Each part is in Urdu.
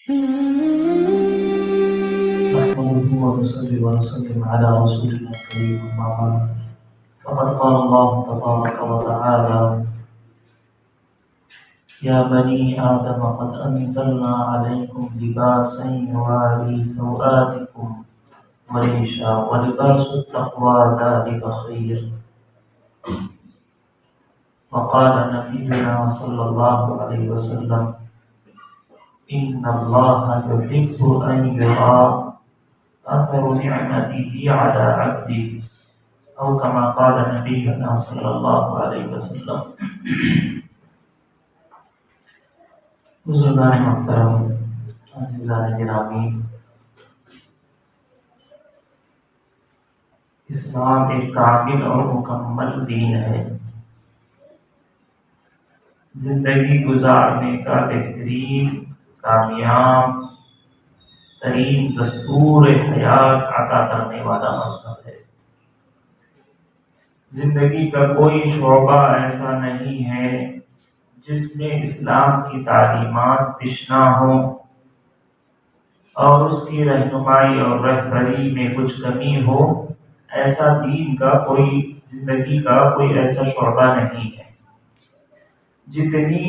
نحمده ونصلي ونسلم على رسولنا الكريم أما بعد فقد قال الله تبارك وتعالى يا بني آدم قد أنزلنا عليكم لباسا يواري سوآتكم وريشا ولباس التقوى ذلك خير. وقال نبينا صلى الله عليه وسلم إن الله يحب أن يرى أثر نعمته على عبده أو كما قال نبينا صلى الله عليه وسلم. بزرگان محترم، عزیزان گرامی، اسلام ایک کامل اور مکمل دین ہے. زندگی گزارنے کا بہترین، کامیاب ترین دستور حیات عطا کرنے والا مذہب ہے. زندگی کا کوئی شعبہ ایسا نہیں ہے جس میں اسلام کی تعلیمات تشنا ہوں اور اس کی رہنمائی اور رہبری میں کچھ کمی ہو. ایسا دین کا کوئی، زندگی کا کوئی ایسا شعبہ نہیں ہے. جتنی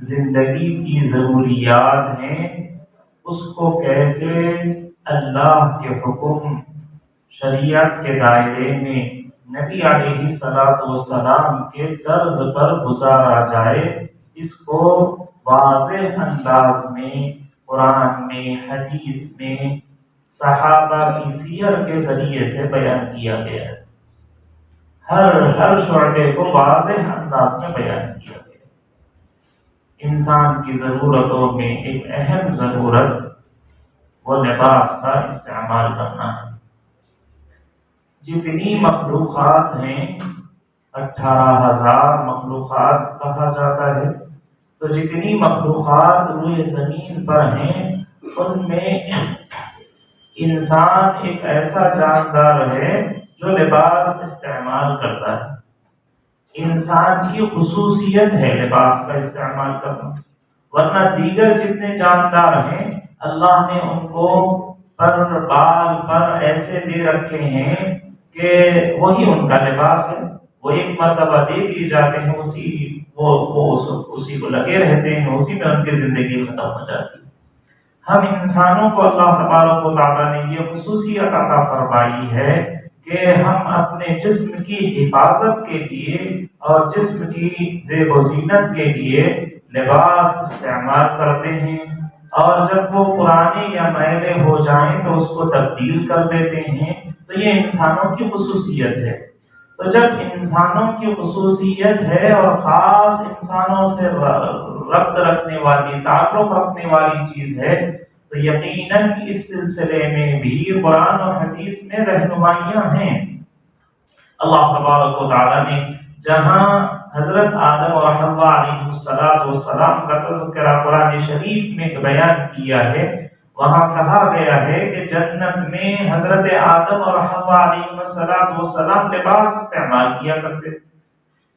زندگی کی ضروریات ہیں اس کو کیسے اللہ کے حکم، شریعت کے دائرے میں نبی علیہ السلام کے طرز پر گزارا جائے، اس کو واضح انداز میں قرآن میں، حدیث میں، صحابہ کی سیر کے ذریعے سے بیان کیا گیا ہے. ہر شعبے کو واضح انداز میں بیان کیا گیا. انسان کی ضرورتوں میں ایک اہم ضرورت وہ لباس کا استعمال کرنا ہے. جتنی مخلوقات ہیں، 18,000 مخلوقات کہا جاتا ہے، تو جتنی مخلوقات روئے زمین پر ہیں ان میں انسان ایک ایسا جاندار ہے جو لباس استعمال کرتا ہے. انسان کی خصوصیت ہے لباس کا استعمال کرنا، ورنہ دیگر جتنے جاندار ہیں اللہ نے ان کو پر بال پر ایسے دے رکھے ہیں کہ وہی ان کا لباس ہے. وہ ایک مرتبہ دے دیے جاتے ہیں، اسی کو لگے رہتے ہیں، اسی میں ان کی زندگی ختم ہو جاتی ہے. ہم انسانوں کو اللہ تبارک و تعالیٰ نے یہ خصوصیت عطا فرمائی ہے کہ ہم اپنے جسم کی حفاظت کے لیے اور جسم کی زیب و زینت کے لیے لباس استعمال کرتے ہیں، اور جب وہ پرانے یا میلے ہو جائیں تو اس کو تبدیل کر دیتے ہیں. تو یہ انسانوں کی خصوصیت ہے. تو جب انسانوں کی خصوصیت ہے اور خاص انسانوں سے ربط رکھنے والی، تعلق رکھنے والی چیز ہے، تو یقیناً اس سلسلے میں بھی قرآن اور حدیث میں رہنمائیاں ہیں. اللہ تبارک و تعالیٰ نے جہاں حضرت آدم اور حوا علیہ السلام کا تذکرہ قرآن شریف میں بیان کیا ہے، وہاں کہا گیا ہے کہ جنت میں حضرت آدم اور حوا علیہ السلام لباس استعمال کیا کرتے.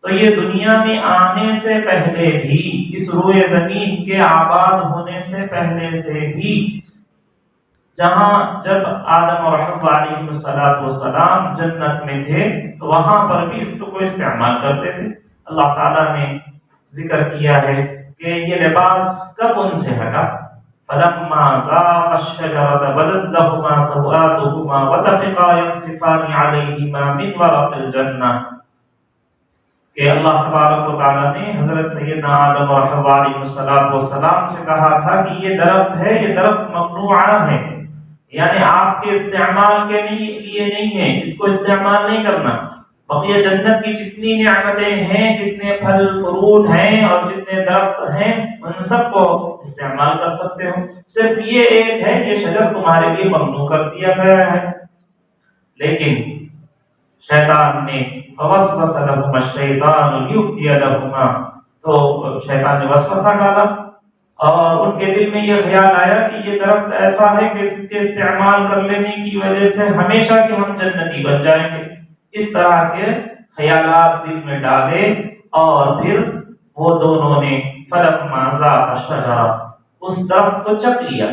تو یہ دنیا میں آنے سے پہلے بھی، اس روئے زمین کے آباد ہونے سے پہلے سے بھی، جہاں جب آدم اور حوا علیہ السلام جنت میں تھے تو وہاں پر بھی اس کو استعمال کرتے تھے. اللہ تعالیٰ نے ذکر کیا ہے کہ یہ لباس کب ان سے ہٹا؟ فَلَمَّا ذَاقَ الشَّجَرَةَ بَدَتْ لَهُمَا سَوْآتُهُمَا وَطَفِقَا يَخْصِفَانِ عَلَيْهِمَا مِنْ وَرَقِ الْجَنَّةِ. کہ اللہ تبارک و تعالیٰ نے حضرت سیدنا آدم اور حوا علیہ السلام سے کہا تھا کہ یہ درخت ہے، یہ درخت ممنوعہ ہے، یعنی آپ کے استعمال کے لیے نہیں ہے، اس کو استعمال نہیں کرنا. بقیہ جنت کی جتنی نعمتیں ہیں، جتنے پھل فروٹ ہیں اور جتنے درخت ہیں، ان سب کو استعمال کر سکتے ہو. صرف یہ ایک ہے کہ شجر تمہارے لیے ممنوع کر دیا گیا ہے. لیکن شیطان نے فوسوس لهما الشیطان لیبدی لهما، تو شیطان نے وسوسہ ڈالا اور ان کے دل میں یہ خیال آیا کہ یہ درخت ایسا ہے کہ اس کے استعمال کر لینے کی وجہ سے ہمیشہ کے ہم جنتی بن جائیں گے. اس طرح کے خیالات دل میں ڈالے اور پھر وہ دونوں نے فلما ذاق الشجرہ، اس درخت کو چک لیا،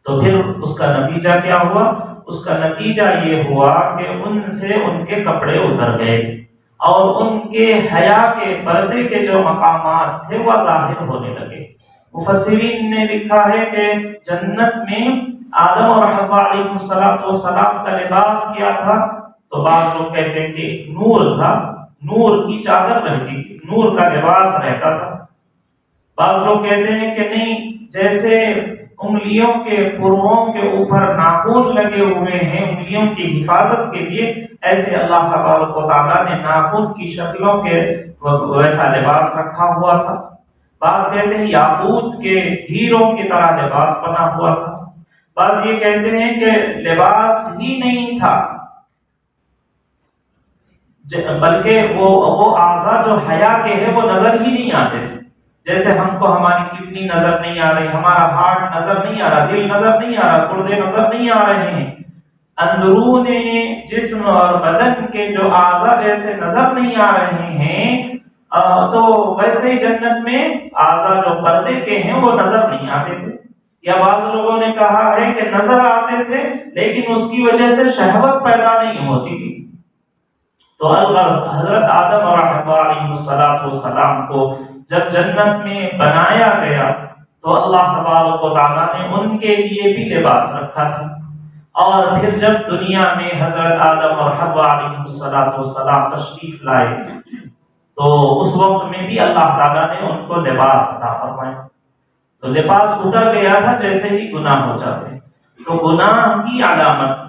تو پھر اس کا نتیجہ کیا ہوا؟ اس کا نتیجہ یہ ہوا کہ ان سے ان کے کپڑے اتر گئے اور ان کے حیا کے پردے کے جو مقامات تھے وہ ظاہر ہونے لگے۔ مفسرین نے لکھا ہے کہ جنت میں آدم اور حوا علیہ السلام کا لباس کیا تھا؟ تو بعض لوگ کہتے ہیں کہ نور تھا، نور کی چادر رہتی تھی، نور کا لباس رہتا تھا۔ بعض لوگ کہتے ہیں کہ نہیں، جیسے انگلیوں کے پرووں کے اوپر ناخن لگے ہوئے ہیں انگلیوں کی حفاظت کے لیے، ایسے اللہ تبارک و تعالیٰ نے ناخن کی شکلوں کے ویسا لباس رکھا ہوا تھا۔ بعض کہتے ہیں یاقوت کے ہیروں کی طرح لباس بنا ہوا تھا۔ بعض یہ کہتے ہیں کہ لباس ہی نہیں تھا، بلکہ وہ اعضاء جو حیا کے ہیں وہ نظر ہی نہیں آتے تھے۔ جیسے ہم کو ہماری کڈنی نظر نہیں آ رہی، ہمارا ہارٹ نظر نہیں آ رہا، دل نظر نہیں آ رہا، گردے نظر نہیں آ رہے ہیں، اندرون جسم اور بدن کے جو اعضاء جیسے نظر نہیں آ رہے ہیں، تو ویسے ہی جنت میں اعضاء جو پردے کے ہیں وہ نظر نہیں آتے تھے۔ یا بعض لوگوں نے کہا ہے کہ نظر آتے تھے لیکن اس کی وجہ سے شہوت پیدا نہیں ہوتی تھی۔ تو حضرت آدم اور حوا علیہ السلام کو جب جنت میں بنایا گیا تو اللہ تبارک و تعالیٰ نے ان کے لیے بھی لباس رکھا تھا، اور پھر جب دنیا میں حضرت آدم اور حوا علیہ السلام تشریف لائے تو اس وقت میں بھی اللہ تعالیٰ نے ان کو لباس عطا فرمایا۔ تو لباس اتر گیا تھا جیسے ہی گناہ ہو جاتے، تو گناہ کی علامت،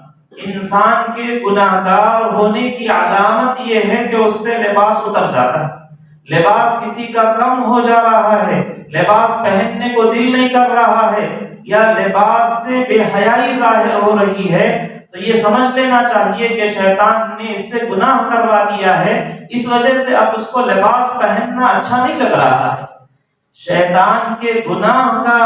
انسان کے گناہ گار ہونے کی علامت یہ ہے کہ اس سے لباس اتر جاتا ہے۔ لباس کسی کا کم ہو جا رہا ہے، لباس پہننے کو دل نہیں کر رہا ہے، یا لباس سے بے حیائی ظاہر ہو رہی ہے، تو یہ سمجھ لینا چاہیے کہ شیطان نے اس سے گناہ کروا دیا ہے، اس وجہ سے اب اس کو لباس پہننا اچھا نہیں لگ رہا ہے۔ شیطان کے گناہ کا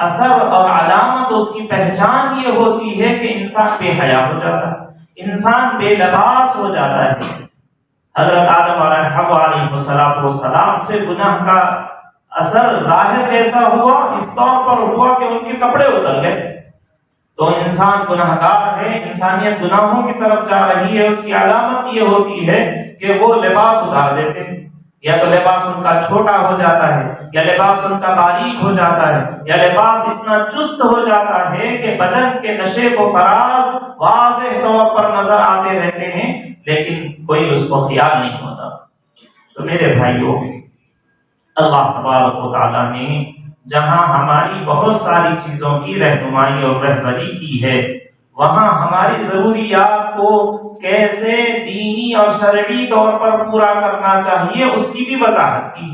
اثر اور علامت، اس کی پہچان یہ ہوتی ہے کہ انسان بے حیا ہو جاتا ہے، انسان بے لباس ہو جاتا ہے۔ حضرت آدم اور حوا علیہ السلام سے گناہ کا اثر ظاہر کیسا ہوا؟ اس طور پر ہوا کہ ان کے کپڑے اتر گئے۔ تو انسان گناہ گار ہے، انسانیت گناہوں کی طرف جا رہی ہے، اس کی علامت یہ ہوتی ہے کہ وہ لباس اتار دیتے ہیں، یا تو لباس ان کا چھوٹا ہو جاتا ہے، یا لباس ان کا باریک ہو جاتا ہے، یا لباس اتنا چست ہو جاتا ہے کہ بدن کے نشے و فراز واضح طور پر نظر آتے رہتے ہیں لیکن کوئی اس کو خیال نہیں ہوتا۔ تو میرے بھائیوں، اللہ تبارک و تعالیٰ نے جہاں ہماری بہت ساری چیزوں کی رہنمائی اور رہبری کی ہے، وہاں ہماری ضروریات کو کیسے دینی اور شرعی طور پر پورا کرنا چاہیے اس کی بھی وضاحت کی۔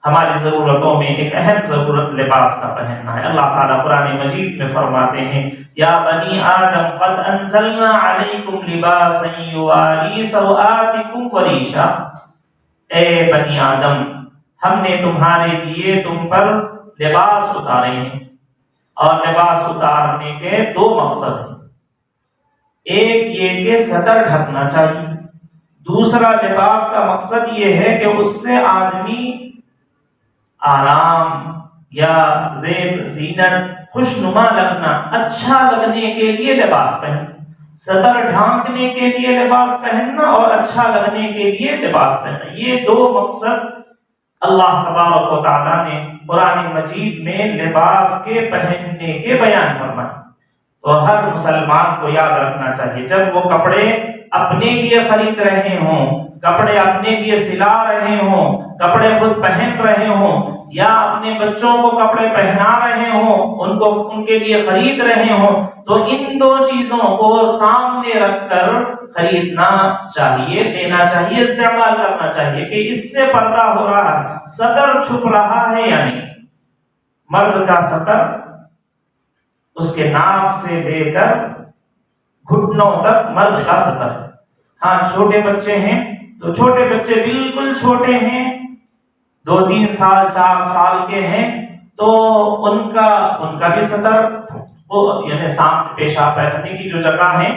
ہماری ضرورتوں میں ایک اہم ضرورت لباس کا پہننا ہے۔ اللہ تعالیٰ قرآن مجید میں فرماتے ہیں، یا بنی آدم قد انزلنا علیکم لباسا یواری سوآتکم وریشا، اے بنی آدم، ہم نے تمہارے لیے تم پر لباس اتارے ہیں، اور لباس اتارنے کے دو مقصد ہیں۔ ایک یہ کہ سطر ڈھکنا چاہیے، دوسرا لباس کا مقصد یہ ہے کہ اس سے آدمی آرام یا زیب زینت، خوشنما لگنا، اچھا لگنے کے لیے لباس پہننا، سطر ڈھانکنے کے لیے لباس پہننا اور اچھا لگنے کے لیے لباس پہننا، یہ دو مقصد اللہ تبارک و تعالیٰ نے قرآن مجید میں لباس کے پہننے کے بیان فرمائے۔ تو ہر مسلمان کو یاد رکھنا چاہیے، جب وہ کپڑے اپنے لیے خرید رہے ہوں، کپڑے اپنے لیے سلا رہے ہوں، کپڑے خود پہن رہے ہوں، یا اپنے بچوں کو کپڑے پہنا رہے ہوں، ان کے لیے خرید رہے ہوں، تو ان دو چیزوں کو سامنے رکھ کر خریدنا چاہیے، لینا چاہیے، استعمال کرنا چاہیے کہ اس سے پردہ ہو رہا ہے، سطر چھپ رہا ہے یا نہیں۔ مرد کا سطر اس کے ناف سے لے کر گھٹنوں تک مرد کا سطر ہے۔ ہاں چھوٹے بچے ہیں تو چھوٹے بچے بالکل چھوٹے ہیں، 2-3 سال 4 سال کے ہیں، تو ان کا بھی سطر، وہ یعنی سامنے پیشاب کرنے کی جو جگہ ہے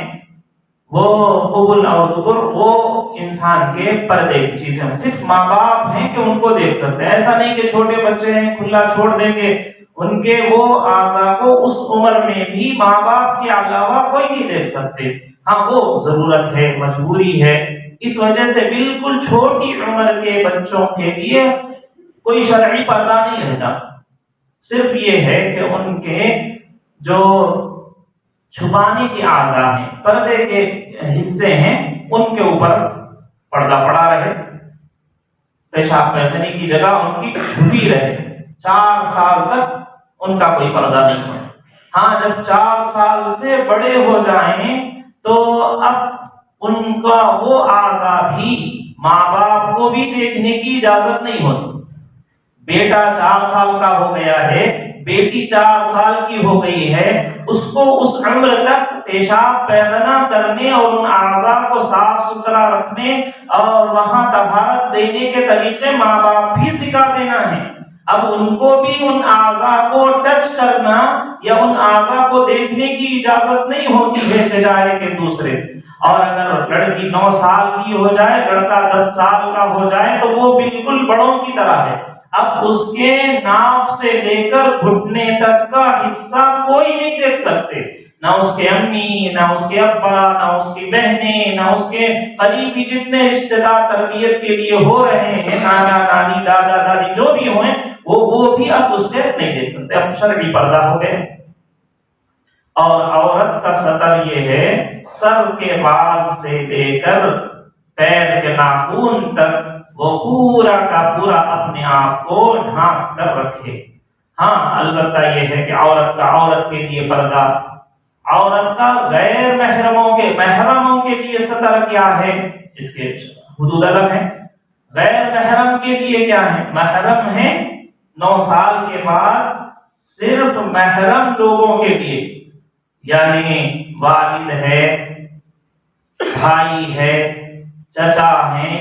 وہ قبل اور دبر وہ انسان کے پردے کی چیزیں ہیں، صرف ماں باپ ہیں کہ ان کو دیکھ سکتے ہیں. ایسا نہیں کہ چھوٹے بچے ہیں کھلا چھوڑ دیں گے، ان کے وہ اعضاء کو اس عمر میں بھی ماں باپ کے علاوہ کوئی نہیں دیکھ سکتے. ہاں وہ ضرورت ہے، مجبوری ہے، اس وجہ سے بالکل چھوٹی عمر کے بچوں کے لیے کوئی شرعی پردہ نہیں رہتا. صرف یہ ہے کہ ان کے جو چھپانے کے اعضاء ہیں، پردے کے حصے ہیں، ان کے اوپر پردہ پڑا رہے، پیشاب پیخانے کی جگہ ان کی چھپی رہے. 4 سال تک ان کا کوئی پردہ نہیں ہو. ہاں جب 4 سال سے بڑے ہو جائیں تو اب ان کا وہ اعضاء بھی ماں باپ کو بھی دیکھنے کی اجازت نہیں ہوتی. بیٹا 4 سال کا ہو گیا ہے، بیٹی 4 سال کی ہو گئی ہے، اس کو اس عمر تک پیشاب پیخانہ کرنے اور ان اعضاء کو صاف ستھرا رکھنے اور وہاں طہارت دینے کے طریقے ماں باپ بھی سکھا دینا ہے. اب ان کو بھی ان اعضاء کو ٹچ کرنا یا ان اعضاء کو دیکھنے کی اجازت نہیں ہوتی ہے چچارے کے دوسرے. اور اگر لڑکی 9 سال کی ہو جائے، لڑکا 10 سال کا ہو جائے تو وہ بالکل بڑوں کی طرح ہے. اب اس کے ناف سے لے کر گھٹنے تک کا حصہ کوئی نہیں دیکھ سکتے، نہ اس کے امی، نہ اس کے ابا، نہ اس کی بہنیں، نہ اس کے قریبی جتنے رشتے دار تربیت کے لیے ہو رہے ہیں، نانا نانی دادا دادی جو بھی ہوئے وہ بھی اب اس کے نہیں دیکھ سکتے. اب شرعی پردہ ہو گئے. اور عورت کا سطر یہ ہے سر کے بال سے لے کر پیر کے ناخن تک وہ پورا کا پورا اپنے آپ کو ڈھانپ کر رکھے. ہاں البتہ یہ ہے کہ عورت کے لیے پردہ، عورت کا غیر محرموں کے لیے سطر کیا ہے، اس کے حدود الگ ہیں. غیر محرم کے لیے کیا ہے؟ محرم ہے 9 سال کے بعد صرف محرم لوگوں کے لیے، یعنی والد ہے، بھائی ہے، چچا ہیں،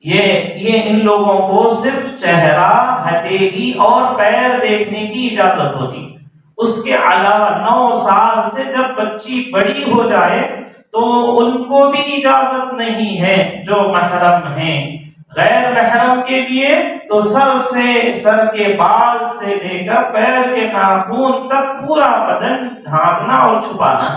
یہ ان لوگوں کو صرف چہرہ، ہتھیلی اور پیر دیکھنے کی اجازت ہوتی. اس کے علاوہ 9 سال سے جب بچی بڑی ہو جائے تو ان کو بھی اجازت نہیں ہے جو محرم ہیں. غیر محرم کے لیے تو سر کے بال سے لے کر پیر کے ناخن تک پورا بدن ڈھانپنا اور چھپانا.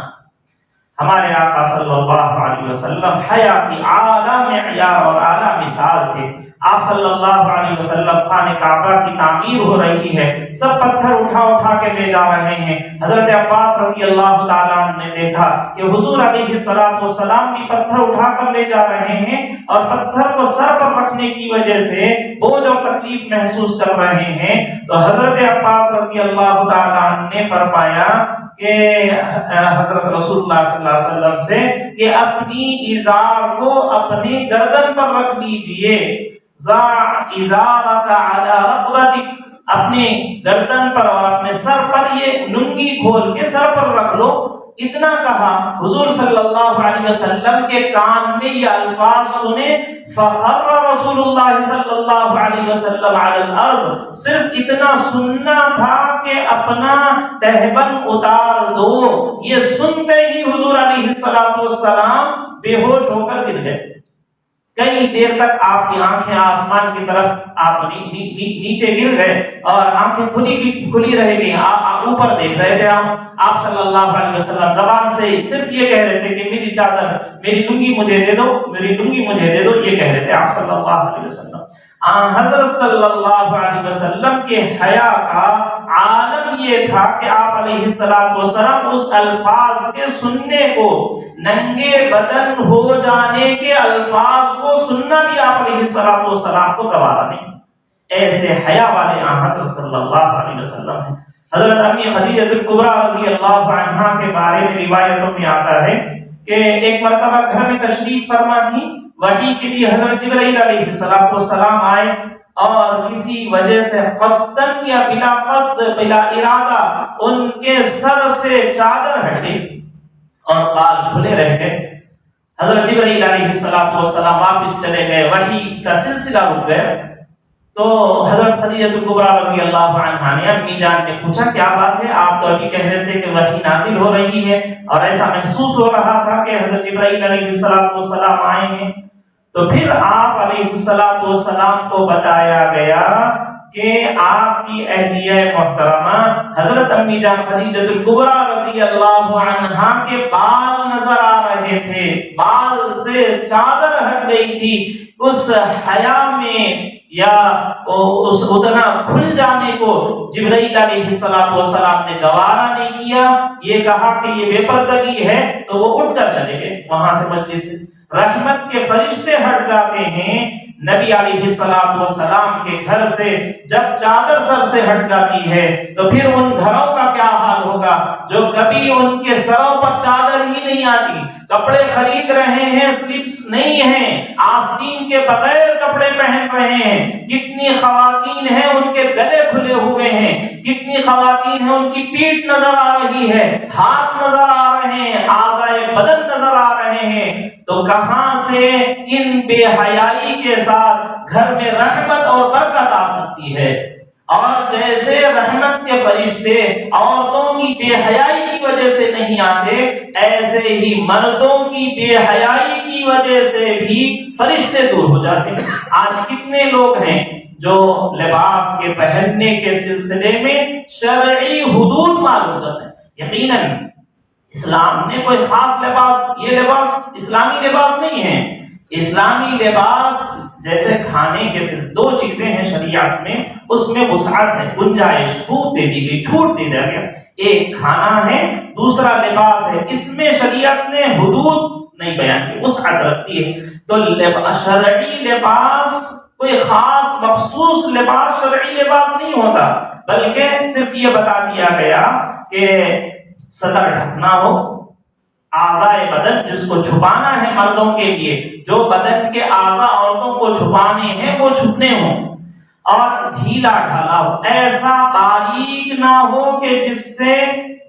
ہمارے آقا صلی اللہ علیہ وسلم حیا کی اعلیٰ معیار اور اعلیٰ مثال تھے. آپ صلی اللہ علیہ وسلم خانہ کعبہ کی تعمیر ہو رہی ہے، سب پتھر اٹھا کے لے جا رہے ہیں. حضرت عباس رضی اللہ تعالیٰ عنہ نے دیکھا کہ حضور علیہ السلام بھی پتھر اٹھا کر لے جا رہے ہیں اور پتھر کو سر پر رکھنے کی وجہ سے بوجھ اور تکلیف محسوس کر رہے ہیں. تو حضرت عباس رضی اللہ تعالیٰ عنہ نے فرمایا کہ حضرت رسول اللہ صلی اللہ علیہ وسلم سے کہ اپنی ازار کو اپنی گردن پر رکھ لیجئے. ضع ازارک علی رقبتک، اپنے گردن پر اور اپنے سر پر یہ لنگی کھول کے سر پر رکھ لو. اتنا کہا، حضور صلی اللہ علیہ وسلم کے کان میں یہ الفاظ سنے، فخر رسول اللہ صلی اللہ علیہ وسلم علی الارض. صرف اتنا سننا تھا کہ اپنا تہبند اتار دو. یہ سنتے ہی حضور علیہ السلام بے ہوش ہو کر گر گئے. کئی دیر تک آپ کی آنکھیں آسمان کی طرف آپ نیچے گر گئے اور آنکھیں کھلی رہ گئی. آپ اوپر دیکھ رہے تھے. آپ صلی اللہ علیہ وسلم زبان سے صرف یہ کہہ رہے تھے کہ میری چادر، میری لنگی مجھے دے دو، میری لنگی مجھے دے دو. یہ کہہ رہے تھے آپ صلی اللہ علیہ وسلم. حضرت صلی اللہ علیہ وسلم کے حیا کا عالم یہ تھا کہ آپ علیہ السلام اس الفاظ کے سننے کو، ننگے بدن ہو جانے کے الفاظ کو سننا بھی آپ علیہ السلام کو گوارا نہیں. ایسے حیا والے حضرت صلی اللہ علیہ وسلم ہیں. حضرت امی خدیجہ کبریٰ رضی اللہ عنہا کے بارے میں روایتوں میں آتا ہے کہ ایک مرتبہ گھر میں تشریف فرما تھی. وحی کے لیے حضرت جبرائیل علیہ السلام آئے اور کسی وجہ سے قصدن یا بلا قصد، بلا ارادہ ان کے سر سے چادر ہٹ گئی اور بال کھلے رہ گئے. حضرت جبرائیل علیہ السلام واپس چلے گئے، وحی کا سلسلہ رک گیا. تو حضرت خدیجہ کبریٰ رضی اللہ عنہا نے امی جان نے پوچھا کیا بات ہے، آپ تو ابھی کہہ رہے تھے کہ وحی نازل ہو رہی ہے اور ایسا محسوس ہو رہا تھا کہ حضرت جبرائیل علیہ السلام آئے ہیں۔ تو پھر آپ علیہ السلام کو بتایا گیا کہ آپ کی اہلیہ محترمہ حضرت امی جان خدیجہ کبریٰ رضی اللہ عنہا کے بال نظر آ رہے تھے، بال سے چادر ہٹ گئی تھی، اس حیا میں یا اس اتنا کھل جانے کو جبرائیل علیہ السلام نے گوارا نہیں کیا، یہ کہا کہ یہ بے پردگی ہے، تو وہ اٹھ کر چلے گئے وہاں سے مجلس سے۔ رحمت کے فرشتے ہٹ جاتے ہیں نبی علیہ السلام کے گھر سے، جب چادر سر سے ہٹ جاتی ہے تو پھر ان گھروں کا کیا حال ہوگا جو کبھی ان کے سروں پر چادر ہی نہیں آتی، کپڑے خرید رہے ہیں سلپس نہیں ہیں، آستین کے بغیر کپڑے پہن رہے ہیں، کتنی خواتین ہیں ان کے گلے کھلے ہوئے ہیں، کتنی خواتین ہیں ان کی پیٹھ نظر آ رہی ہے، ہاتھ نظر آ رہے ہیں، اعضائے بدن نظر آ رہے ہیں، تو کہاں سے ان بے حیائی کے ساتھ گھر میں رحمت اور برکت آ سکتی ہے؟ اور جیسے رحمت کے فرشتے عورتوں کی بے حیائی کی وجہ سے نہیں آتے، ایسے ہی مردوں کی بے حیائی کی وجہ سے بھی فرشتے دور ہو جاتے ہیں۔ آج کتنے لوگ ہیں جو لباس کے پہننے کے سلسلے میں شرعی حدود معلوم کرتے ہیں؟ یقیناً اسلام نے کوئی خاص لباس، یہ لباس اسلامی لباس نہیں ہے۔ اسلامی لباس جیسے کھانے کے صرف دو چیزیں ہیں شریعت میں، اس میں وسعت ہے، گنجائش، چھوٹ دے دی گئی، چھوٹ دے دیا گیا، ایک کھانا ہے، دوسرا لباس ہے، اس میں شریعت نے حدود نہیں بیان کی، وسعت رکھتی ہے۔ تو شرعی لباس کوئی خاص مخصوص لباس شرعی لباس نہیں ہوتا، بلکہ صرف یہ بتا دیا گیا کہ صدر ڈھکنا ہو، اعضائے بدن جس کو چھپانا ہے مردوں کے لیے، جو بدن کے اعضاء عورتوں کو چھپانے ہیں وہ چھپنے ہوں، اور ڈھیلا ڈھالا ہو، ایسا باریک نہ ہو کہ جس سے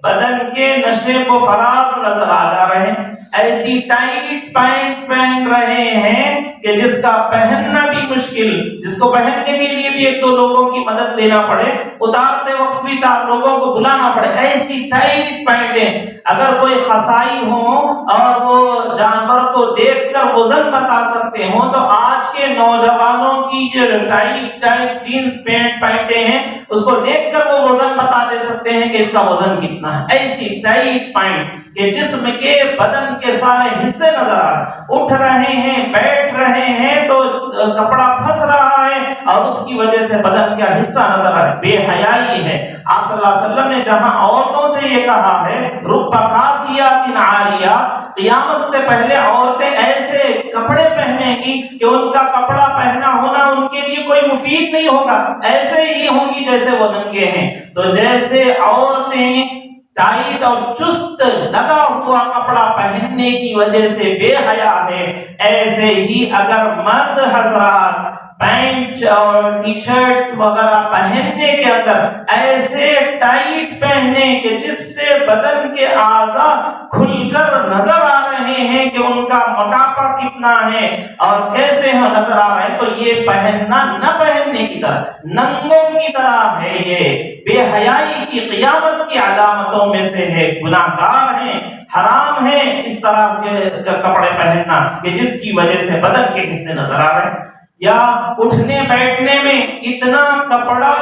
بدن کے نشے کو فراز نظر آ جا رہے ہیں، ایسی ٹائٹ پینٹ پہن رہے ہیں کہ جس کا پہننا بھی مشکل، جس کو پہننے کے لیے بھی ایک دو لوگوں کی مدد لینا پڑے، اتارتے وقت بھی چار لوگوں کو بلانا پڑے، ایسی ٹائٹ پینٹیں۔ اگر کوئی قصائی ہو اور وہ جانور کو دیکھ کر وزن بتا سکتے ہوں، تو آج کے نوجوانوں کی جو ٹائٹ جینز پینٹ پہنتے ہیں اس کو دیکھ کر وہ وزن بتا دے سکتے ہیں کہ اس کا وزن کتنا ہے۔ ایسی ٹائٹ پینٹ کہ جسم کے بدن کے سارے حصے نظر آ رہے، اٹھ رہے ہیں، بیٹھ رہے ہیں تو کپڑا پھنس رہا ہے اور اس کی وجہ سے بدن کا حصہ نظر آ رہا ہے، بے حیائی ہے۔ آپ صلی اللہ علیہ وسلم نے جہاں عورتوں سے یہ کہا ہے رب قاسیات عاریات، قیامت سے پہلے عورتیں ایسے کپڑے پہنیں گی کہ ان کا کپڑا پہنا ہونا ان کے لیے کوئی مفید نہیں ہوگا، ایسے ہی ہوں گی جیسے وہ ننگے ہیں۔ تو جیسے عورتیں ٹائٹ اور چست لگا ہوا کپڑا پہننے کی وجہ سے بے حیا ہے، ایسے ہی اگر مرد حضرات پینٹ اور ٹی شرٹس وغیرہ پہننے کے اندر ایسے ٹائٹ پہنے کہ جس سے بدن کے اعضاء کھل کر نظر آ رہے ہیں کہ ان کا موٹاپا کتنا ہے اور کیسے نظر آ رہے ہیں، تو یہ پہننا نہ پہننے کی طرح، ننگوں کی طرح ہے، یہ بے حیائی کی قیامت کی علامتوں میں سے ہے، گناہگار ہیں، حرام ہے اس طرح کے کپڑے پہننا کہ جس کی وجہ سے بدن کے حصے نظر آ رہے ہیں۔ یا اٹھنے بیٹھنے میں اتنا کپڑا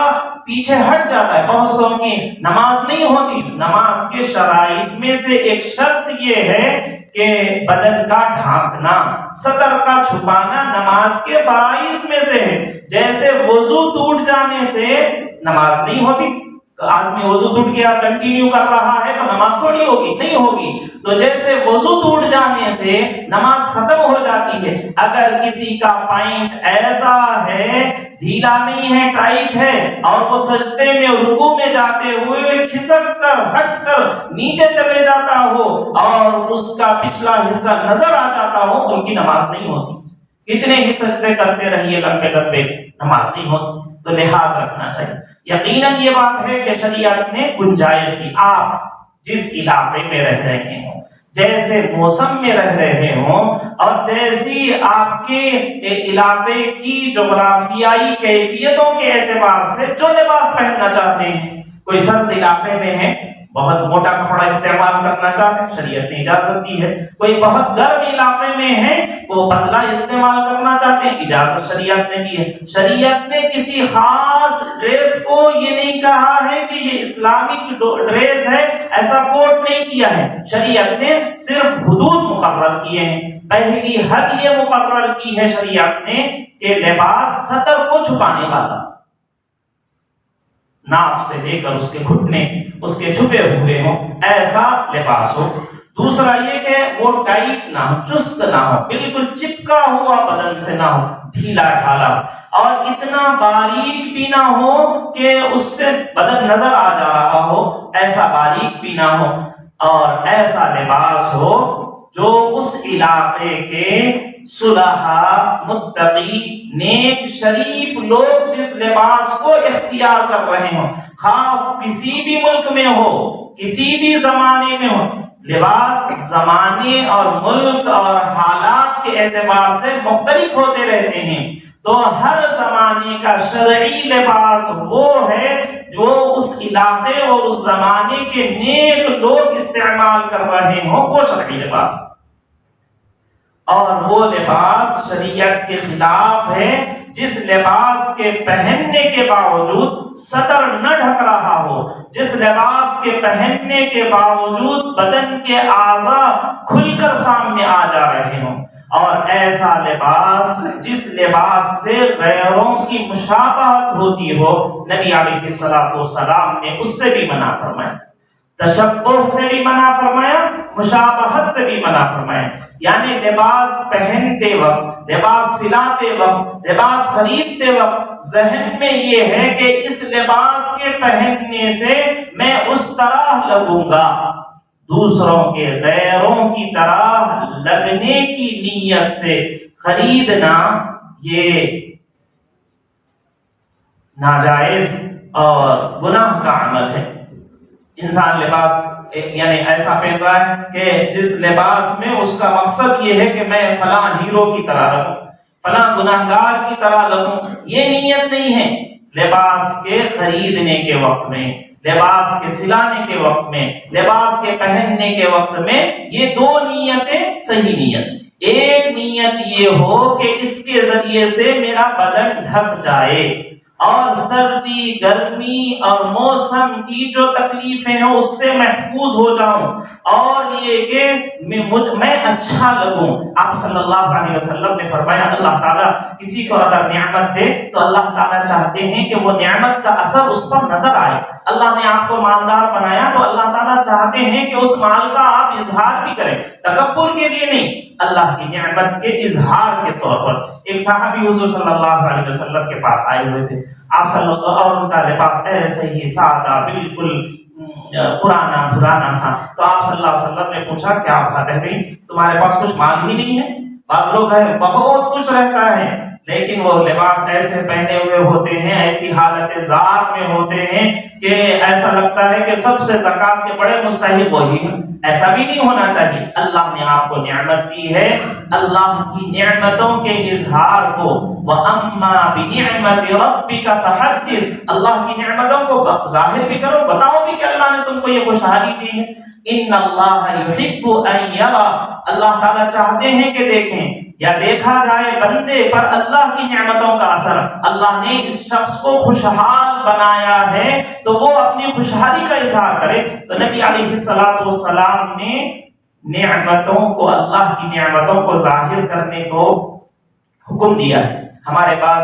پیچھے ہٹ جاتا ہے، بہت سو کی نماز نہیں ہوتی۔ نماز کے شرائط میں سے ایک شرط یہ ہے کہ بدن کا ڈھانکنا، صدر کا چھپانا نماز کے فرائض میں سے ہے۔ جیسے وضو ٹوٹ جانے سے نماز نہیں ہوتی، آدمی وضو ٹوٹ گیا کنٹینیو کر رہا ہے تو نماز تھوڑی ہوگی، نہیں ہوگی۔ تو جیسے وضو ٹوٹ جانے سے نماز ختم ہو جاتی ہے، اگر کسی کا پینٹ ایسا ہے، ڈھیلا نہیں ہے، ٹائٹ ہے، اور وہ سجدے میں رکوع میں جاتے ہوئے کھسک کر ہٹ کر نیچے چلے جاتا ہو اور اس کا پچھلا حصہ نظر آ جاتا ہو، ان کی نماز نہیں ہوتی۔ کتنے ہی سجدے کرتے رہیے لمبے لمبے، نماز نہیں ہوتی۔ تو لحاظ رکھنا چاہیے۔ یقیناً یہ بات ہے کہ شریعت نے گنجائش دی، آپ جس علاقے میں رہ رہے ہوں، جیسے موسم میں رہ رہے ہوں اور جیسی آپ کے علاقے کی جغرافیائی کیفیتوں کے اعتبار سے جو لباس پہننا چاہتے ہیں. کوئی سرد علاقے میں ہے، بہت موٹا کپڑا استعمال کرنا چاہتے ہیں، شریعت نے اجازت دی ہے. کوئی بہت گرم علاقے میں ہے، وہ پتلا استعمال کرنا چاہتے ہیں، اجازت شریعت نے دی ہے. شریعت نے کسی خاص ڈریس کو یہ نہیں کہا ہے کہ یہ اسلامک ڈریس ہے، ایسا کوڈ نہیں کیا ہے. شریعت نے صرف حدود مقرر کیے ہیں. پہلی حد یہ مقرر کی ہے شریعت نے کہ لباس سطر کو چھپانے والا، ناف سے لے کر اس کے گھٹنے اس کے چھپے ہوئے ہوں، ایسا لباس ہو. دوسرا یہ کہ وہ ٹائٹ نہ ہو، چست نہ ہو، بالکل چپکا ہوا بدن سے نہ ہو، ڈھیلا ڈھالا، اور اتنا باریک بھی نہ ہو کہ اس سے بدن نظر آ جا رہا ہو، ایسا باریک بھی نہ ہو. اور ایسا لباس ہو جو اس علاقے کے صلحاء، متقی، نیک، شریف لوگ جس لباس کو اختیار کر رہے ہوں، خواہ کسی بھی ملک میں ہو، کسی بھی زمانے میں ہو. لباس زمانے اور ملک اور حالات کے اعتبار سے مختلف ہوتے رہتے ہیں. تو ہر زمانے کا شرعی لباس وہ ہے جو اس علاقے اور اس زمانے کے نیک لوگ استعمال کر رہے ہوں، وہ شرعی لباس. اور وہ لباس شریعت کے خلاف ہے جس لباس کے پہننے کے باوجود سطر نہ ڈھک رہا ہو، جس لباس کے پہننے کے باوجود بدن کے اعضاء کھل کر سامنے آ جا رہے ہوں. اور ایسا لباس جس لباس سے غیروں کی مشابہت ہوتی ہو، نبی علیہ الصلوۃ والسلام نے اس سے بھی منع فرمایا. تشبہ سے بھی منع فرمایا، مشابہت سے بھی منع فرمایا. یعنی لباس پہنتے وقت، لباس سلاتے وقت، لباس خریدتے وقت ذہن میں یہ ہے کہ اس لباس کے پہننے سے میں اس طرح لگوں گا، دوسروں کے غیروں کی طرح لگنے کی نیت سے خریدنا یہ ناجائز اور گناہ کا عمل ہے. انسان لباس یعنی ایسا پہن رہا ہے کہ جس لباس میں اس کا مقصد یہ ہے کہ میں فلاں ہیرو کی طرح لگوں، فلاں گناہگار کی طرح لگوں. یہ نیت نہیں ہے. لباس کے خریدنے کے وقت میں، لباس کے سلانے کے وقت میں، لباس کے پہننے کے وقت میں یہ دو نیتیں صحیح نیت. ایک نیت یہ ہو کہ اس کے ذریعے سے میرا بدن ڈھک جائے اور سردی، گرمی اور موسم کی جو تکلیفیں ہیں اس سے محفوظ ہو جاؤں، اور یہ کہ میں اچھا لگوں. آپ صلی اللہ علیہ وسلم نے فرمایا اللہ تعالیٰ کسی کو اگر نعمت دے تو اللہ تعالیٰ چاہتے ہیں کہ وہ نعمت کا اثر اس پر نظر آئے. اللہ نے آپ کو مالدار بنایا تو اللہ تعالیٰ چاہتے ہیں کہ اس مال کا آپ اظہار بھی کریں، تکبر کے لیے نہیں، اللہ کی نعمت کے اظہار کے طور پر. ایک صحابی حضور صلی اللہ علیہ وسلم کے پاس آئے ہوئے تھے. آپ صلی اللہ اور ان کا لباس ایسے ہی سادہ، بالکل پرانا تھا. تو آپ صلی اللہ علیہ وسلم نے پوچھا کیا بات ہے بھائی، تمہارے پاس کچھ مال ہی نہیں ہے؟ بعض لوگ ہیں بہت کچھ رہتا ہے لیکن وہ لباس ایسے پہنے ہوئے ہوتے ہیں، ایسی حالت ذات میں ہوتے ہیں کہ ایسا لگتا ہے کہ سب سے زکات کے بڑے مستحق وہی ہیں. ایسا بھی نہیں ہونا چاہیے. اللہ نے آپ کو نعمت دی ہے، اللہ کی نعمتوں کے اظہار کو وَأَمَّا بِنِعْمَةِ رَبِّكَ فَحَدِّثْ، اللہ کی نعمتوں کو ظاہر بھی کرو، بتاؤ بھی کہ اللہ نے تم کو یہ خوشحالی دی ہے. ان اللہ یحب ان یرا، اللہ تعالیٰ چاہتے ہیں کہ دیکھیں یا دیکھا جائے بندے پر اللہ کی نعمتوں کا اثر. اللہ نے اس شخص کو خوشحال بنایا ہے تو وہ اپنی خوشحالی کا اظہار کرے. تو نبی علیہ الصلوۃ والسلام نے نعمتوں کو، اللہ کی نعمتوں کو ظاہر کرنے کو حکم دیا ہے. ہمارے پاس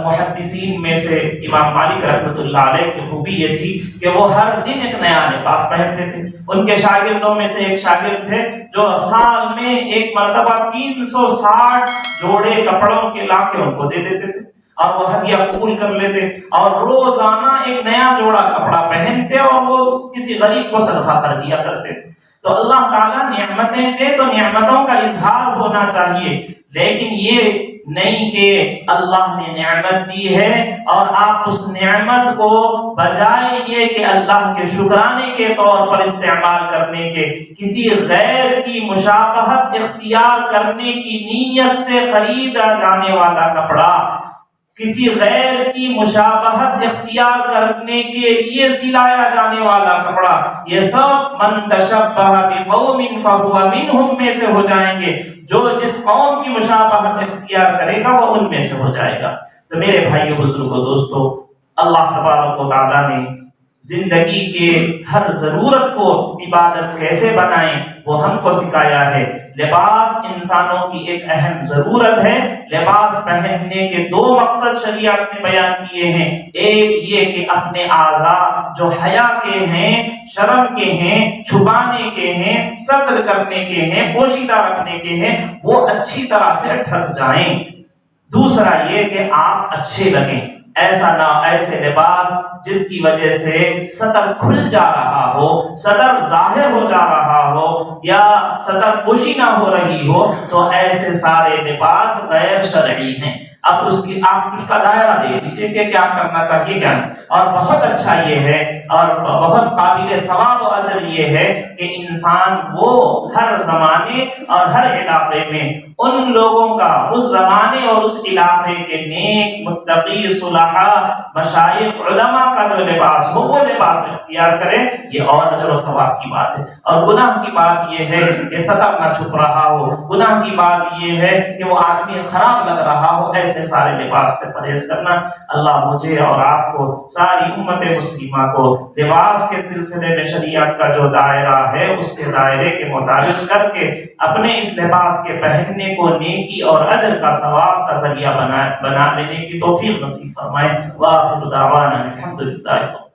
محدثین میں سے امام مالک رحمۃ اللہ علیہ کی خوبی یہ تھی کہ وہ ہر دن ایک نیا لباس پہنتے تھے. ان کے شاگردوں میں سے ایک شاگرد تھے جو سال میں ایک مرتبہ 360 جوڑے کپڑوں کے لا کے ان کو دے دیتے تھے اور وہ ہدیہ قبول کر لیتے اور روزانہ ایک نیا جوڑا کپڑا پہنتے اور وہ کسی غریب کو صدقہ کر دیا کرتے تھے. تو اللہ تعالیٰ نعمتیں دے تو نعمتوں کا اظہار ہونا چاہیے، لیکن یہ نہیں کہ اللہ نے نعمت دی ہے اور آپ اس نعمت کو بجائے یہ کہ اللہ کے شکرانے کے طور پر استعمال کرنے کے کسی غیر کی مشابہت اختیار کرنے کی نیت سے خریدا جانے والا کپڑا، کسی غیر کی مشابہت اختیار کرنے کے لیے سلایا جانے والا کپڑا، یہ سب من تشبہ بقوم فہو منہم میں سے ہو جائیں گے۔ جو جس قوم کی مشابہت اختیار کرے گا وہ ان میں سے ہو جائے گا۔ تو میرے بھائیو بزرگو دوستو، اللہ تبارک و تعالیٰ نے زندگی کے ہر ضرورت کو عبادت کیسے بنائیں وہ ہم کو سکھایا ہے۔ لباس انسانوں کی ایک اہم ضرورت ہے۔ لباس پہننے کے دو مقصد شریعت نے بیان کیے ہیں، ایک یہ کہ اپنے اعضاء جو حیا کے ہیں، شرم کے ہیں، چھپانے کے ہیں، ستر کرنے کے ہیں، پوشیدہ رکھنے کے ہیں، وہ اچھی طرح سے ڈھک جائیں۔ دوسرا یہ کہ آپ اچھے لگیں، ایسا نہ ایسے لباس جس کی وجہ سے سطر کھل جا رہا ہو، سطر ظاہر ہو جا رہا ہو یا سطر پوشی نہ ہو رہی ہو، تو ایسے سارے لباس غیر شرعی ہیں۔ اب آپ اس کا دائرہ دیکھ لیجیے کہ کیا کرنا چاہیے کیا نہیں۔ اور بہت اچھا یہ ہے اور بہت قابل ثواب و اجر یہ ہے کہ انسان وہ ہر زمانے اور ہر علاقے میں ان لوگوں کا، اس زمانے اور اس علاقے کے نیک متقی صلحاء مشائخ علماء کا جو لباس ہو وہ لباس اختیار کرے، یہ اور اجر و ثواب کی بات ہے۔ اور گناہ کی بات یہ ہے کہ سطر نہ چھپ رہا ہو، گناہ کی بات یہ ہے کہ وہ آدمی خراب لگ رہا ہو، ایسے سارے لباس سے پرہیز کرنا۔ اللہ مجھے اور آپ کو، ساری امت مسلمہ کو لباس کے سلسلے میں شریعت کا جو دائرہ ہے اس کے دائرے کے مطابق کر کے اپنے اس لباس کے پہننے کو نیکی اور اجر کا ثواب کا ذریعہ بنا لینے کی توفیق نصیب فرمائے۔ وآخر دعوانا الحمدللہ۔